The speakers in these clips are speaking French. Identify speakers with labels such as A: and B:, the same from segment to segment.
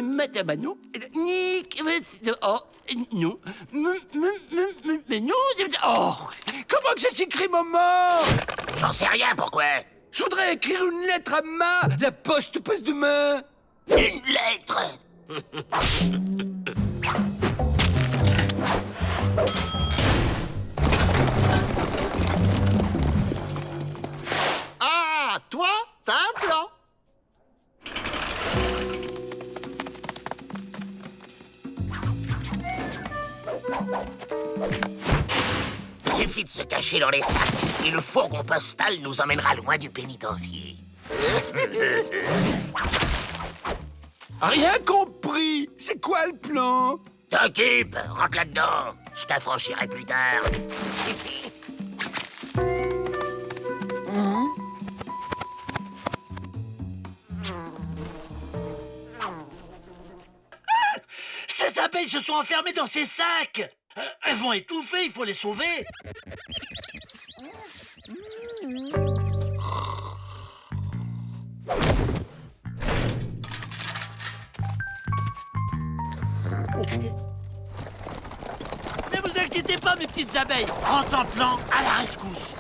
A: Matamano, Nick, oh, non, mais non, oh, comment que ça s'écrit, maman?
B: J'en sais rien, pourquoi?
A: Je voudrais écrire une lettre à Ma, la poste passe demain.
B: Une lettre?
C: Ah, toi, t'as un plan.
B: Suffit de se cacher dans les sacs et le fourgon postal nous emmènera loin du pénitencier.
A: Rien compris. C'est quoi le plan?
B: T'occupe, rentre là-dedans. Je t'affranchirai plus tard.
C: Ces abeilles se sont enfermées dans ces sacs. Elles vont étouffer, il faut les sauver. Ne vous inquiétez pas, mes petites abeilles. Rentre en plan à la rescousse.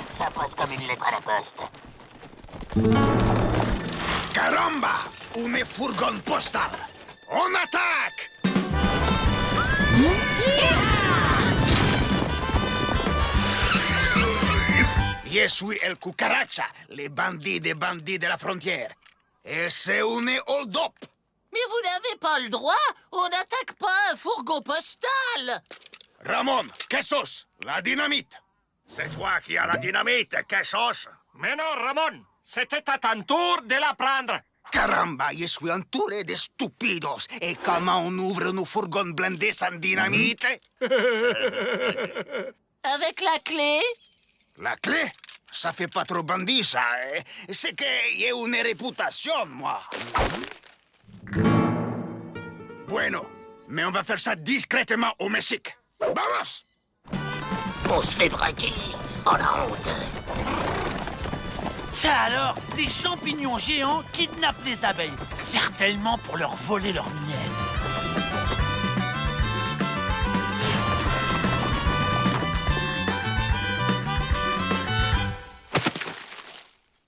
B: Ça passe comme une lettre à la poste.
D: Caramba! Une fourgon postal! On attaque! Je suis El Cucaracha, les bandits des bandits de la frontière. Et c'est une hold-up!
E: Mais vous n'avez pas le droit. On n'attaque pas un fourgon postal.
D: Ramon, quesos, la dynamite!
F: C'est toi qui as la dynamite, Quesos.
G: Mais non, Ramon, c'était à ton tour de la prendre.
D: Caramba, je suis entouré de stupidos. Et comment on ouvre une fourgon blindée sans dynamite?
E: Avec la clé?
D: La clé? Ça fait pas trop bandit, ça. C'est que j'ai une réputation, moi. Bueno, mais on va faire ça discrètement au Mexique. Vamos!
B: On se fait braquer. Oh la honte.
C: Ça alors, les champignons géants kidnappent les abeilles. Certainement pour leur voler leur miel.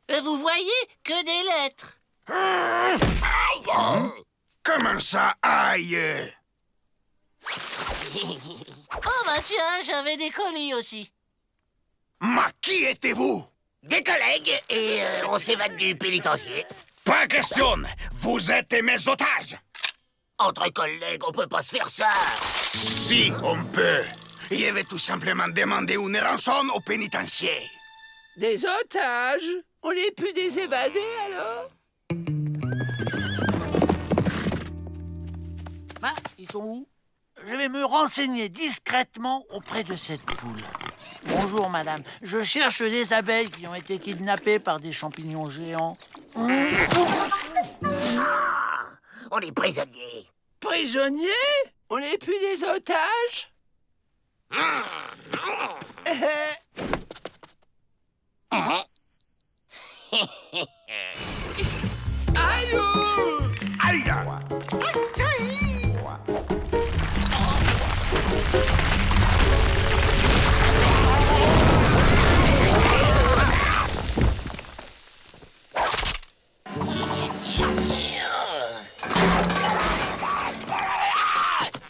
E: Et vous voyez que des lettres.
B: Aïe.
D: Comment ça, aïe?
E: Oh bah tiens, j'avais des colis aussi.
D: Ma, qui étiez-vous?
B: Des collègues et on s'évade du pénitencier.
D: Pas question! Vous êtes mes otages!
B: Entre collègues, on peut pas se faire ça.
D: Si, on peut. Je vais tout simplement demander une rançon au pénitencier.
A: Des otages? On les pu des évadés, alors?
C: Ah, ils sont où? Je vais me renseigner discrètement auprès de cette poule. Bonjour, madame. Je cherche des abeilles qui ont été kidnappées par des champignons géants.
B: On est prisonniers.
A: Prisonniers? On est plus des otages? Aïe!
D: Aïe!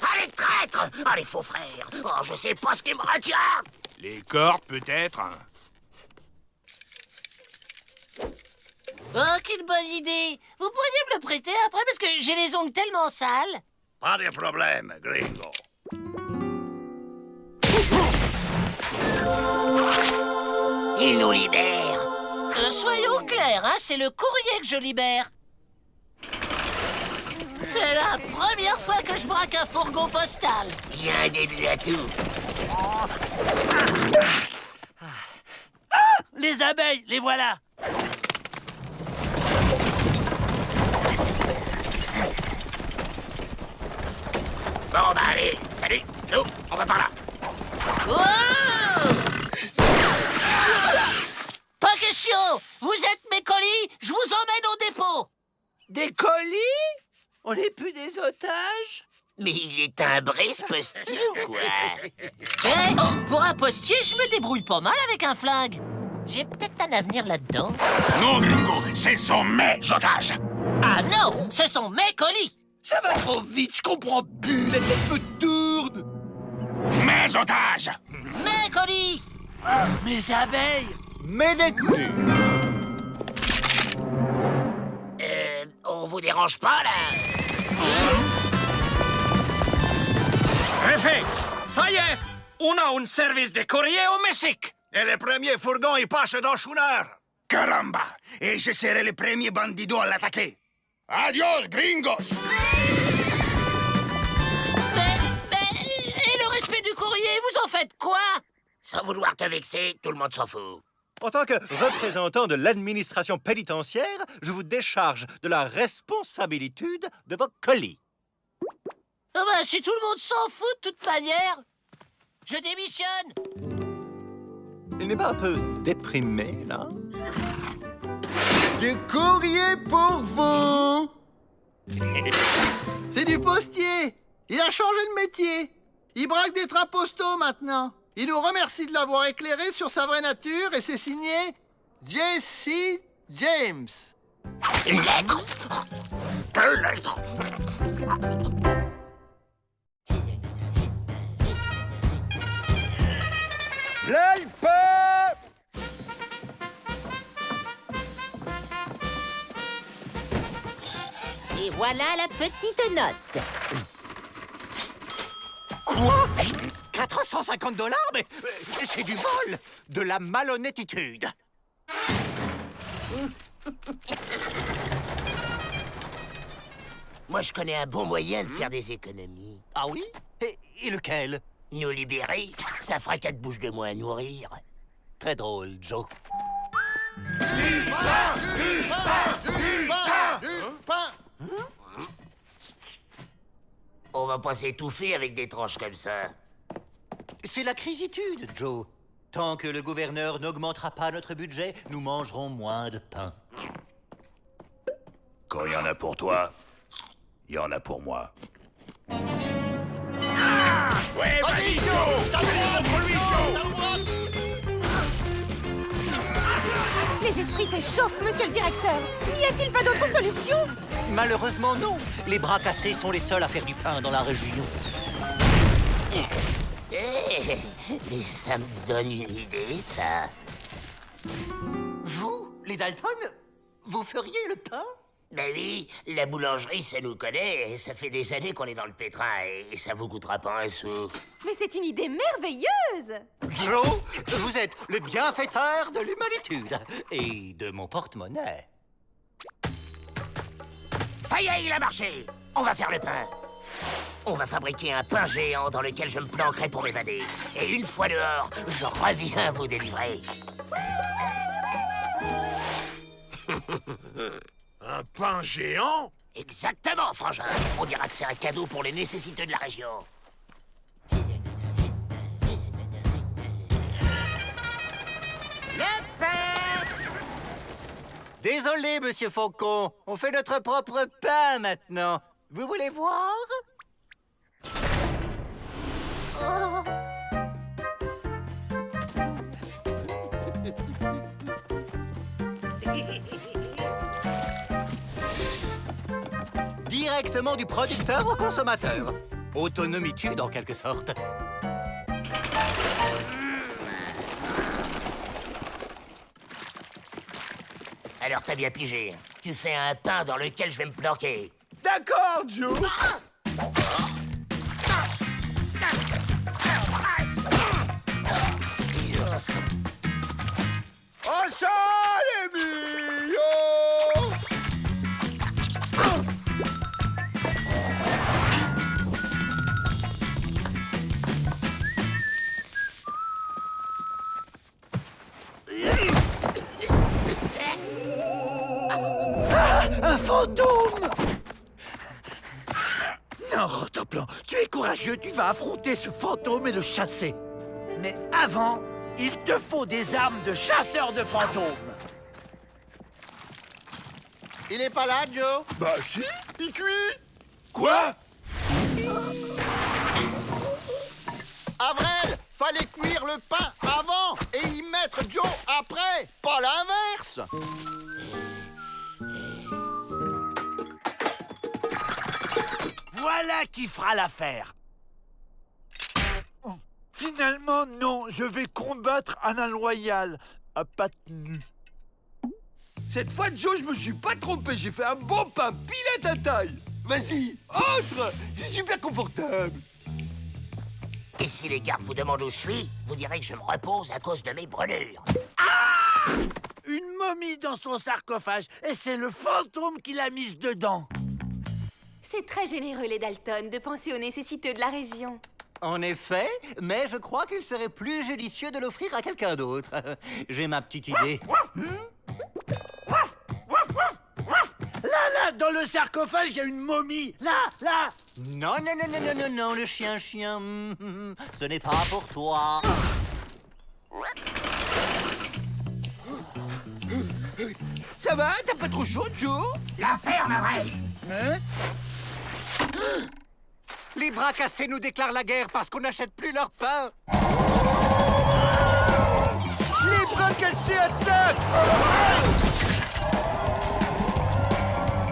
B: Allez, traître! Allez, faux frère! Oh, je sais pas ce qui me retient!
F: Les cordes, peut-être.
E: Oh, quelle bonne idée. Vous pourriez me le prêter après parce que j'ai les ongles tellement sales.
F: Pas de problème, gringo.
B: Il nous libère.
E: Soyons clairs, hein, c'est le courrier que je libère. C'est la première fois que je braque un fourgon postal.
B: Il y a un début à tout.
C: Les abeilles, les voilà.
B: Bon, bah allez, salut. Nous, on va par là.
E: Oh! Pas question. Vous êtes mes colis, je vous emmène au dépôt.
A: Des colis? On n'est plus des otages?
B: Mais il est timbré, ce postier, ou quoi?
E: Eh, pour un postier, je me débrouille pas mal avec un flingue. J'ai peut-être un avenir là-dedans.
D: Non, Gringo, ce sont mes otages.
E: Ah non, ce sont mes colis.
A: Ça va trop vite, je comprends plus, la tête me tourne.
D: Mes otages.
E: Mes colis.
C: Mes abeilles.
A: Mes détenus.
B: On vous dérange pas, là?
G: Effet, ça y est, on a un service de courrier au Mexique.
F: Et le premier fourgon, il passe dans une heure.
D: Caramba! Et je serai le premier bandido à l'attaquer. Adios, gringos!
E: Et le respect du courrier, vous en faites quoi?
B: Sans vouloir te vexer, tout le monde s'en fout.
H: En tant que représentant de l'administration pénitentiaire, je vous décharge de la responsabilité de vos colis.
E: Ah bah, si tout le monde s'en fout de toute manière, je démissionne.
H: Il n'est pas un peu déprimé, là?
A: Du courrier pour vous. C'est du postier. Il a changé de métier. Il braque des trains postaux maintenant. Il nous remercie de l'avoir éclairé sur sa vraie nature et c'est signé Jesse James.
B: Une lettre? Deux lettres?
A: L'alpa.
E: Et voilà la petite note.
I: Quoi? 450 $? Mais c'est du vol! De la malhonnêtitude!
B: Moi, je connais un bon moyen de faire des économies.
I: Ah oui? Et lequel?
B: Nous libérer, ça fera 4 bouches de moins à nourrir.
I: Très drôle, Joe.
B: On va pas s'étouffer avec des tranches comme ça.
I: C'est la crisitude, Joe. Tant que le gouverneur n'augmentera pas notre budget, nous mangerons moins de pain.
F: Quand il y en a pour toi, il y en a pour moi. Ouais, vas-y,
J: Les esprits s'échauffent, monsieur le directeur. N'y a-t-il pas d'autre solution?
I: Malheureusement, non. Les bras cassés sont les seuls à faire du pain dans la région.
B: Mais ça me donne une idée, ça.
I: Vous, les Dalton, vous feriez le pain?
B: Ben oui, la boulangerie, ça nous connaît, et ça fait des années qu'on est dans le pétrin, et ça vous coûtera pas un sou.
J: Mais c'est une idée merveilleuse!
I: Joe, vous êtes le bienfaiteur de l'humanitude et de mon porte-monnaie.
B: Ça y est, il a marché. On va faire le pain. On va fabriquer un pain géant dans lequel je me planquerai pour m'évader. Et une fois dehors, je reviens vous délivrer.
F: Un pain géant?
B: Exactement, frangin. On dira que c'est un cadeau pour les nécessiteux de la région.
I: Le pain! Désolé, monsieur Faucon. On fait notre propre pain maintenant. Vous voulez voir? Directement du producteur au consommateur. Autonomitude en quelque sorte.
B: Alors t'as bien pigé. Tu fais un pain dans lequel je vais me planquer.
A: D'accord, Joe. Oh ça, les millions!
C: Un fantôme! Non, Rotoplan, tu es courageux, tu vas affronter ce fantôme et le chasser. Mais avant, il te faut des armes de chasseur de fantômes.
A: Il est pas là, Joe?
D: Bah si, il cuit. Quoi?
A: Avril, fallait cuire le pain avant et y mettre Joe après, pas l'inverse.
C: Voilà qui fera l'affaire. Finalement, non, je vais combattre Alain Loyal à pattes nues.
K: Cette fois, Joe, je me suis pas trompé. J'ai fait un bon pain pile à ta taille. Vas-y, entre. C'est super confortable.
B: Et si les gardes vous demandent où je suis, vous direz que je me repose à cause de mes brûlures.
C: Une momie dans son sarcophage, et c'est le fantôme qui l'a mise dedans.
J: C'est très généreux, les Dalton, de penser aux nécessiteux de la région.
I: En effet, mais je crois qu'il serait plus judicieux de l'offrir à quelqu'un d'autre. J'ai ma petite idée.
C: Là, dans le sarcophage, il y a une momie. Là.
I: Non, le chien, ce n'est pas pour toi.
K: Ça va? T'as pas trop chaud, Joe?
B: La ferme, Avril!
I: Les bras cassés nous déclarent la guerre parce qu'on n'achète plus leur pain.
K: Les bras cassés attaquent!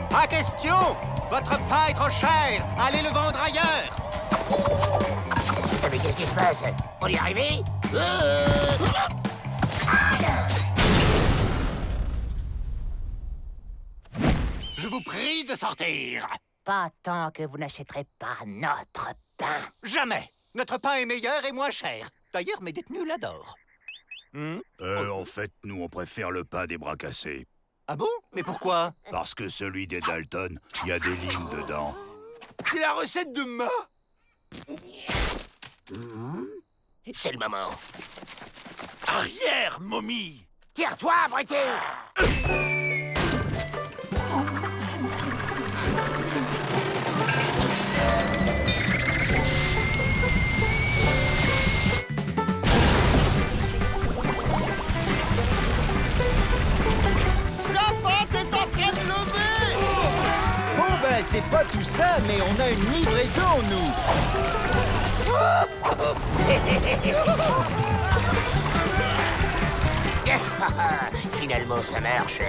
I: Pas question! Votre pain est trop cher! Allez le vendre ailleurs!
B: Mais qu'est-ce qui se passe? On y est arrivé?
I: Je vous prie de sortir!
B: Pas tant que vous n'achèterez pas notre pain.
I: Jamais! Notre pain est meilleur et moins cher. D'ailleurs, mes détenus l'adorent.
F: En fait, nous, on préfère le pain des bras cassés.
I: Ah bon? Mais pourquoi?
F: Parce que celui des Dalton, il y a des lignes dedans.
K: C'est la recette de Ma.
B: C'est le moment.
C: Arrière, momie.
B: Tire-toi, abruti!
A: La pâte est en train de lever.
K: Oh ben, c'est pas tout ça, mais on a une livraison, nous.
B: Finalement, ça marche.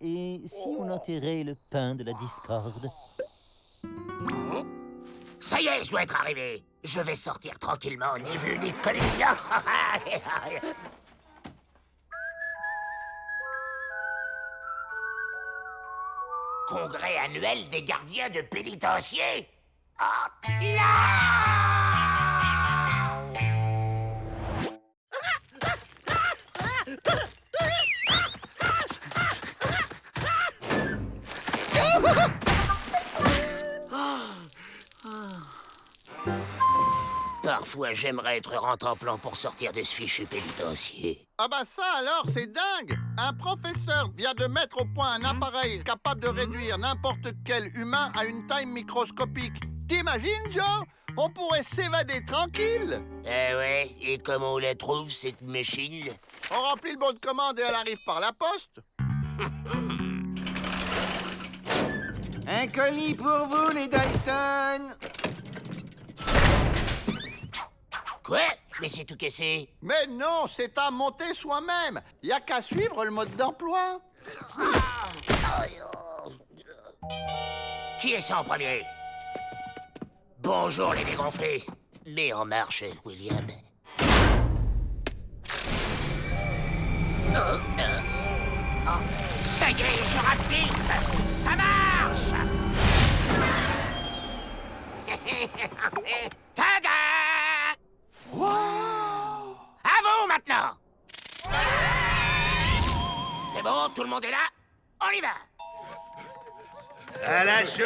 I: Et si on enterrait le pain de la discorde?
B: Ça y est, je dois être arrivé. Je vais sortir tranquillement, ni vu ni connu. Congrès annuel des gardiens de pénitencier. Oh, Parfois, j'aimerais être rentemplant pour sortir de ce fichu pénitencier.
A: Ah bah ça alors, c'est dingue. Un professeur vient de mettre au point un appareil capable de réduire n'importe quel humain à une taille microscopique. T'imagines, Joe? On pourrait s'évader tranquille.
B: Eh ouais, et comment on la trouve, cette machine?
A: On remplit le bon de commande et elle arrive par la poste.
K: Un colis pour vous, les Dalton.
B: Quoi? Mais c'est tout cassé.
A: Mais non, c'est à monter soi-même. Y a qu'à suivre le mode d'emploi.
B: Qui est ça en premier? Bonjour les dégonflés. Mets en marche, William. Ça y est, je rapetisse. Ça marche. Tada! À vous maintenant. C'est bon, tout le monde est là? On y va.
D: À la soupe!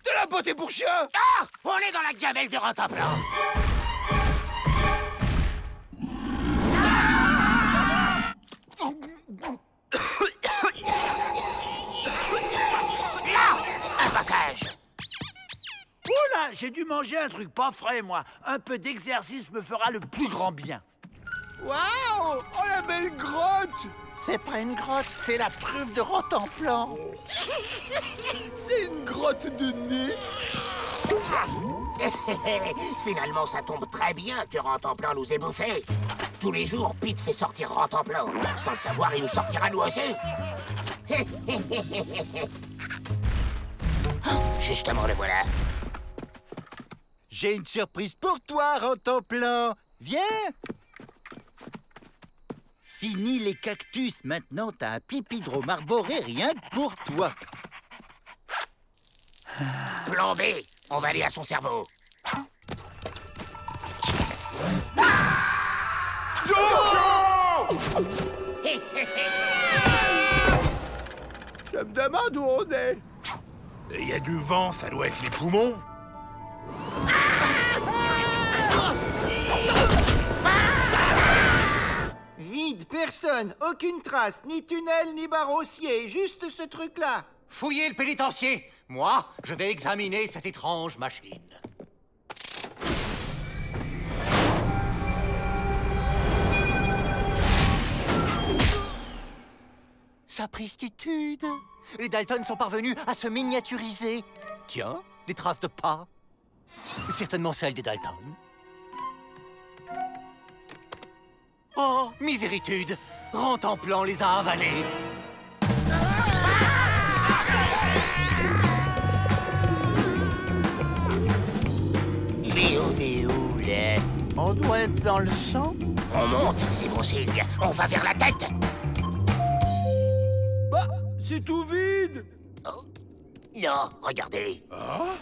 K: De la beauté pour chien.
B: Ah! On est dans la gamelle de Rentemplant.
C: j'ai dû manger un truc pas frais, moi. Un peu d'exercice me fera le plus grand bien.
K: Waouh! Oh, la belle grotte!
A: C'est pas une grotte, c'est la truffe de Rotemplan.
K: C'est une grotte de nez.
B: Finalement, ça tombe très bien que Rentemplan nous ait bouffés. Tous les jours, Pete fait sortir Rentemplan. Sans le savoir, il nous sortira nous aussi. Justement, le voilà.
I: J'ai une surprise pour toi, Rentemplan. Viens. Fini les cactus. Maintenant, t'as un pipidrome arboré rien que pour toi.
B: Plan B, on va aller à son cerveau.
K: Je me demande où on est.
F: Il y a du vent, ça doit être les poumons.
A: Vide, personne, aucune trace, ni tunnel, ni barrossier, juste ce truc-là.
I: Fouillez le pénitencier. Moi, je vais examiner cette étrange machine. Sapristitude! Les Dalton sont parvenus à se miniaturiser. Tiens, des traces de pas. Certainement celles des Dalton. Oh, miséritude! Rentemplan les a avalés.
B: Mais on est où, là?
A: On doit être dans le sang.
B: On monte, c'est bon signe. On va vers la tête.
K: Bah, c'est tout vide.
B: Oh. Non, regardez.
F: Ah?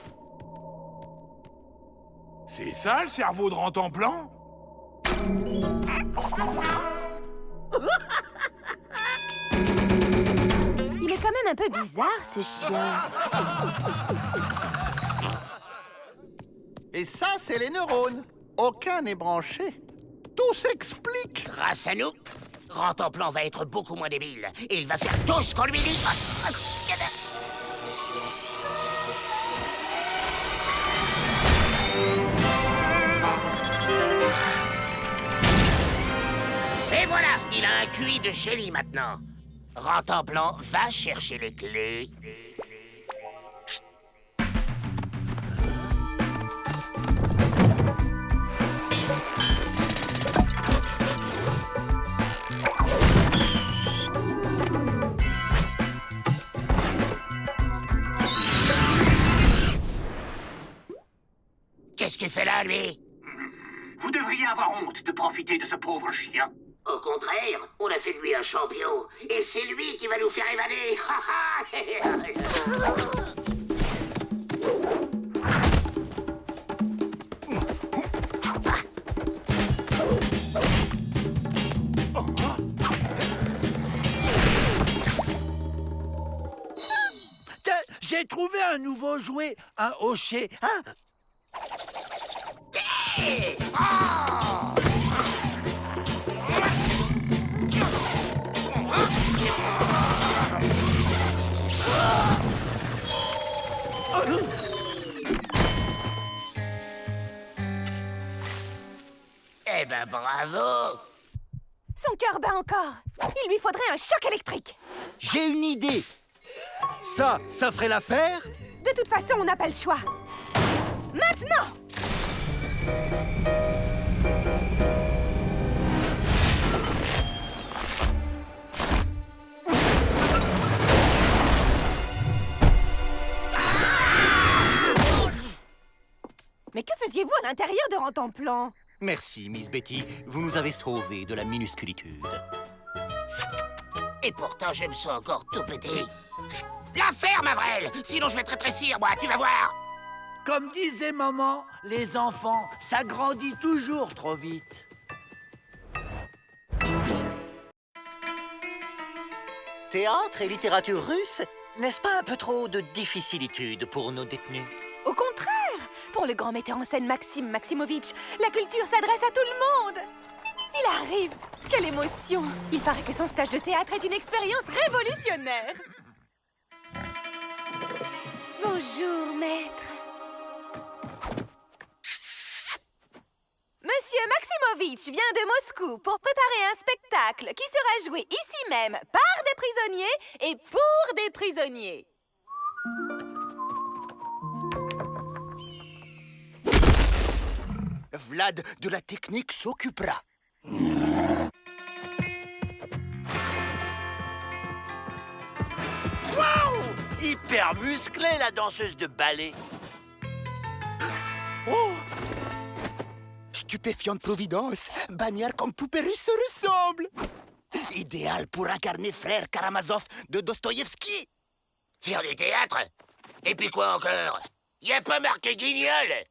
F: C'est ça le cerveau de Rentemplan?
J: Il est quand même un peu bizarre, ce chien.
A: Et ça, c'est les neurones. Aucun n'est branché. Tout s'explique.
B: Grâce à nous, Rentemplan va être beaucoup moins débile. Et il va faire tout ce qu'on lui dit. Et voilà, il a un QI de chéri maintenant. Rentemplan va chercher les clés. Qu'est-ce qu'il fait là, lui?
L: Vous devriez avoir honte de profiter de ce pauvre chien.
B: Au contraire, on a fait de lui un champion. Et c'est lui qui va nous faire évader.
C: Tiens, j'ai trouvé un nouveau jouet, un hochet. Hein?
B: Eh ben, bravo!
J: Son cœur bat encore. Il lui faudrait un choc électrique.
I: J'ai une idée. Ça ferait l'affaire?
J: De toute façon, on n'a pas le choix. Maintenant! Mais que faisiez-vous à l'intérieur de Rentemplan?
I: Merci, Miss Betty. Vous nous avez sauvés de la minusculitude.
B: Et pourtant, je me sens encore tout pété. La ferme, Avril! Sinon, je vais te rétrécir, moi, tu vas voir!
C: Comme disait maman, les enfants, ça grandit toujours trop vite.
I: Théâtre et littérature russe, n'est-ce pas un peu trop de difficilitude pour nos détenus?
J: Au contraire! Pour le grand metteur en scène Maxime Maximovitch, la culture s'adresse à tout le monde! Il arrive! Quelle émotion! Il paraît que son stage de théâtre est une expérience révolutionnaire! Bonjour, maître. Monsieur Maximovitch vient de Moscou pour préparer un spectacle qui sera joué ici même par des prisonniers et pour des prisonniers.
D: Vlad de la technique s'occupera.
C: Waouh! Hyper musclée, la danseuse de ballet.
D: Oh! Stupéfiante providence, bagnard comme poupée russe se ressemble. Idéal pour incarner frère Karamazov de Dostoïevski.
B: Faire du théâtre? Et puis quoi encore? Y a pas marqué Guignol?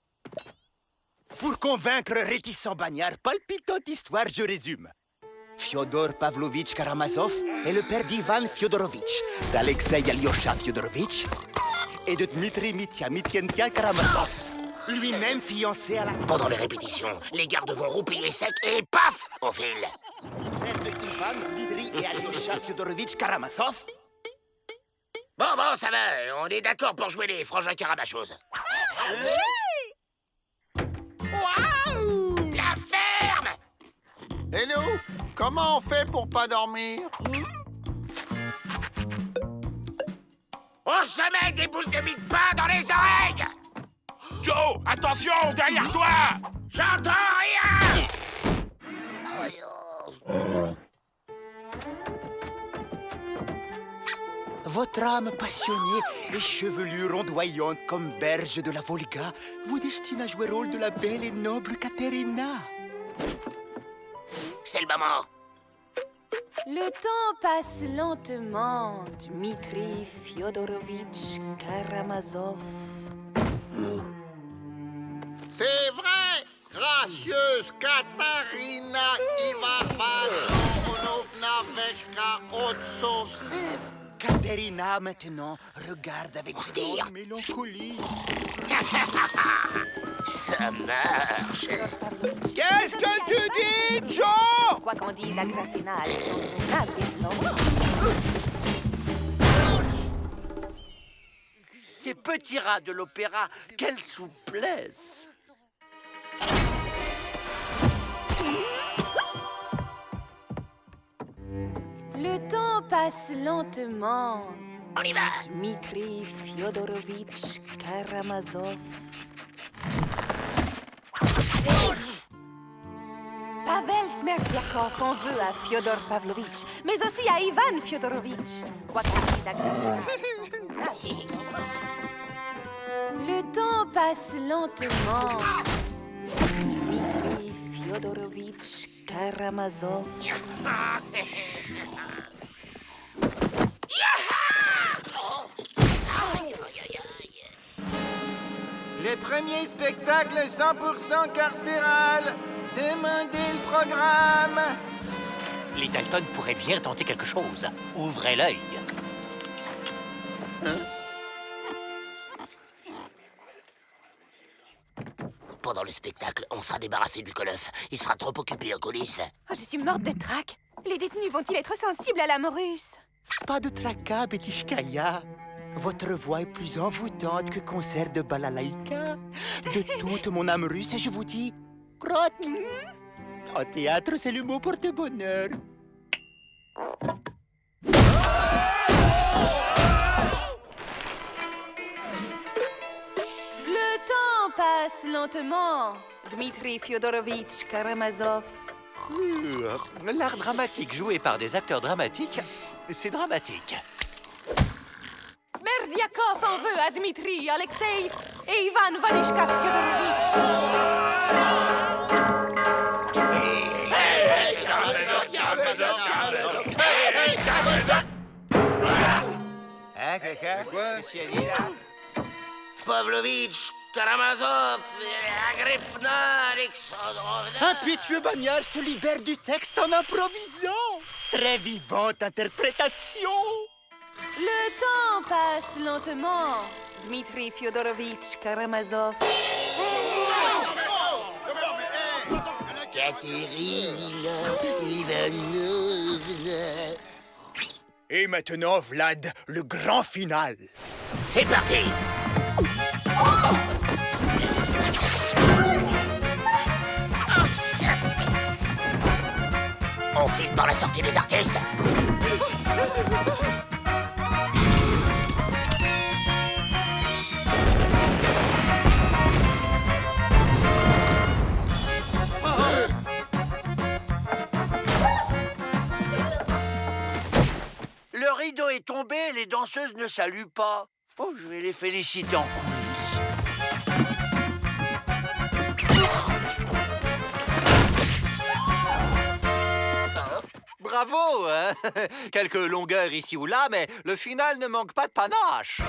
D: Pour convaincre réticent bagnard, palpitante histoire, je résume. Fyodor Pavlovitch Karamazov est le père d'Ivan Fyodorovitch, d'Alexei Alyosha Fyodorovitch et de Dmitri Mitya Mityentia Karamazov, lui-même fiancé à la...
B: Pendant les répétitions, les gardes vont roupiller sec et paf! On file.
D: Père de Ivan, Dmitri et Alyosha Fyodorovitch Karamazov.
B: Bon, ça va. On est d'accord pour jouer les frangins Karamachos. Waouh! La ferme!
A: Et nous, comment on fait pour pas dormir?
B: On se met des boules de mie de pain dans les oreilles!
G: Joe, attention, derrière toi!
B: J'entends rien!
D: Votre âme passionnée et chevelure ondoyante comme berge de la Volga vous destine à jouer le rôle de la belle et noble Katerina.
B: C'est le moment.
J: Le temps passe lentement, Dmitri Fyodorovitch Karamazov.
A: C'est vrai, gracieuse Katarina Ivanovna Veshka Otsos.
D: Katerina, maintenant, regarde avec grande mélancolie.
B: Ça marche.
K: Qu'est-ce que tu dis, Joe?
J: Quoi qu'on dise à Grafina, Alexandrovna Svitlova.
C: Ces petits rats de l'opéra, quelle souplesse!
J: Le temps passe lentement.
B: On y va.
J: Dmitri Fyodorovitch Karamazov. Pavel Smerdyakov en veut à Fyodor Pavlovitch, mais aussi à Ivan Fyodorovitch. Quoi qu'on dise à Grafina, le temps passe lentement. Dmitri Fyodorovitch Karamazov.
K: Les premiers spectacles 100% carcéral. Demandez le programme.
I: Les Dalton pourraient bien tenter quelque chose. Ouvrez l'œil.
B: Pendant le spectacle, on sera débarrassé du colosse. Il sera trop occupé en coulisses.
J: Oh, je suis morte de trac. Les détenus vont-ils être sensibles à l'âme russe?
D: Pas de tracas, Betishkaya. Votre voix est plus envoûtante que concert de balalaïka. De toute mon âme russe, je vous dis... Crotte. En théâtre, c'est le mot porte-bonheur.
J: Le temps passe lentement. Dmitri Fyodorovitch Karamazov.
I: L'art dramatique joué par des acteurs dramatiques, c'est dramatique.
J: Smerdyakov en veut à Dmitri, Alexei et Ivan Vanishka Fyodorovitch.
K: Quoi?
B: Pavlovitch, Karamazov, Agripna, Alexandrovna...
D: Impétueux bagnard se libère du texte en improvisant. Très vivante interprétation.
J: Le temps passe lentement. Dmitri Fyodorovitch Karamazov.
B: Katerina Ivanovna...
D: Et maintenant, Vlad, le grand final.
B: C'est parti! vite par la sortie des artistes.
C: Le rideau est tombé et les danseuses ne saluent pas. Oh, je vais les féliciter en coulisses.
I: Bravo, hein? Quelques longueurs ici ou là, mais le final ne manque pas de panache.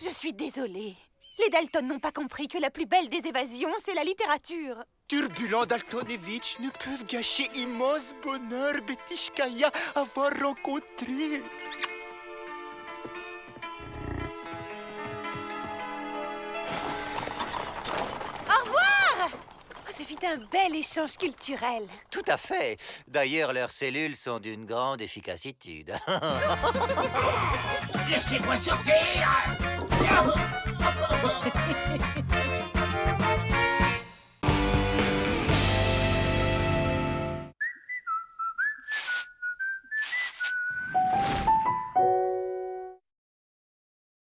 J: Je suis désolée. Les Dalton n'ont pas compris que la plus belle des évasions, c'est la littérature.
D: Turbulent Daltonevitch ne peuvent gâcher immense bonheur Betishkaya avoir rencontré.
J: Au revoir! Oh, ce fut un bel échange culturel.
I: Tout à fait. D'ailleurs, leurs cellules sont d'une grande efficacitude.
B: Laissez-moi sortir!